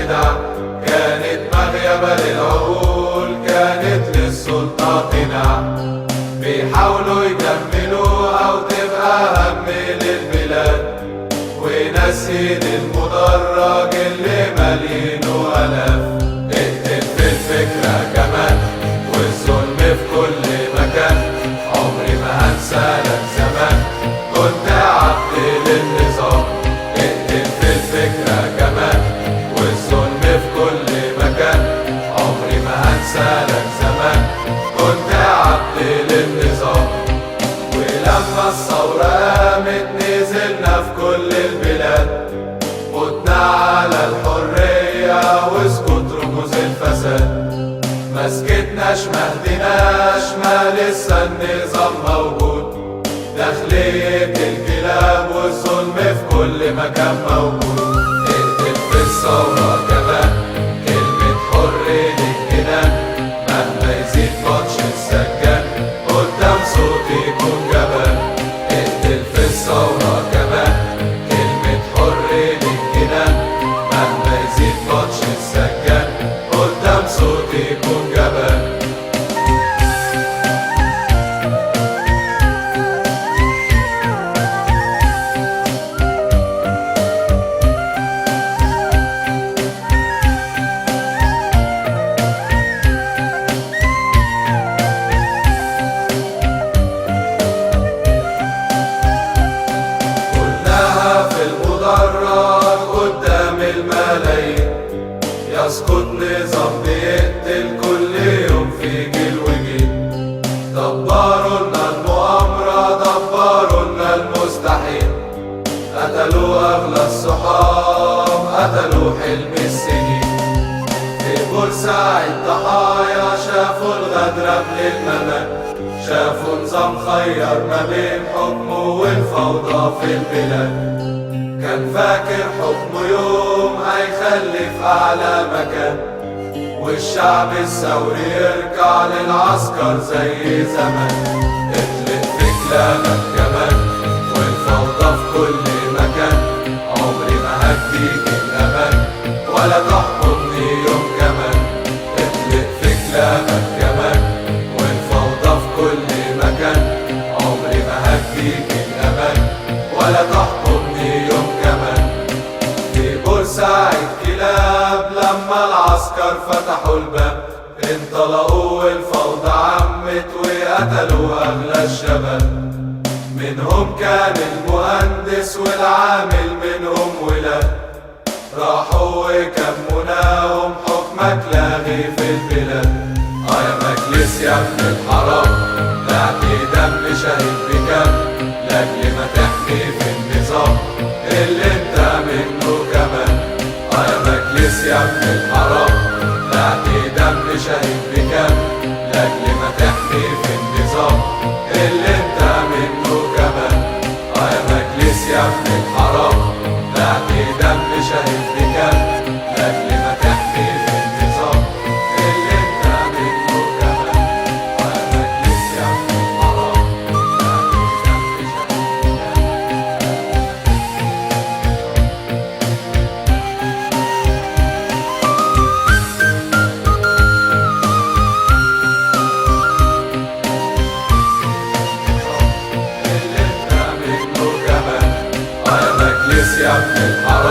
الخدع، كانت مغيبة للعقول، كانت للسلطة قناع. بيحاولوا يجملوا أو تبقى هم للبلاد، ونسيين المدرج اللي مالينه آلاف. اقتل في الفكرة كمان والظلم في كل مكان، عمري ما هنسى لك زمان كنت عبد للنظام. اقتل في الفكرة كمان والظلم في كل مكان، عمري ما هنسى لك زمان كنت عبد للنظام. ولما الثورة قامت نزلنا في كل البلاد، متنا على الحرية واسكت رموز الفساد. ما سكتناش ما هديناش، ما لسه النظام موجود، داخلية الكلاب والظلم في كل مكان موجود. اقتل في الثورة كمان كلمة حر للجنان، مهما يزيد ماتش السجان قدام صوتي يكون جبان. اقتل في الثورة كمان كلمة حر للجنان، مهما يزيد ماتش السجان قدام صوتي يكون جبان. قدام الملايين يسقط نظام بيقتل كل يوم في جيل وجيل. دبروا لنا المؤامرة، دبروا لنا المستحيل، قتلوا أغلى الصحاب، قتلوا حلم السنين. في بورسعيد ضحايا شافوا الغدر قبل الممات، شافوا نظام خير ما بين حكمه والفوضى في البلاد. كان فاكر حكمه يوم هيخلي في أعلى مكان، والشعب الثوري يرجع للعسكر زي زمان. اطلق في كلامك كمان والفوضى في كل مكان، عمري ما هديك الأمان ولا تحكمني يوم كمان. اطلق في كلامك كمان والفوضى في كل مكان، عمري ما هديك الأمان ولا تحكمني يوم كمان. في بورسعيد كلاب لما العسكر فتحوا الباب، انطلقوا والفوضى عمت وقتلوا أغلى الشباب. منهم كان المهندس والعامل منهم ولاد، راحوا وكموناهم حكمك لاغي في البلاد. يا مجلس يا ابن الحرام نعطي دم شهيد بكام، لاجل ما تحمي في النظام اللي انت منه كمان. يا مجلس يا ابن الحرام نعطي دم شهيد بكام، لاجل ما تحمي في النظام اللي انت منه كمان. يا مجلس يا ابن الحرام نعطي دم شهيد بكام، لاجل ما تحمي في النظام اللي انت منه كمان. يا مجلس يا ابن الحرام نعطي دم شهيد اللي انت منه كمان. يا مجلس يا ابن الحرام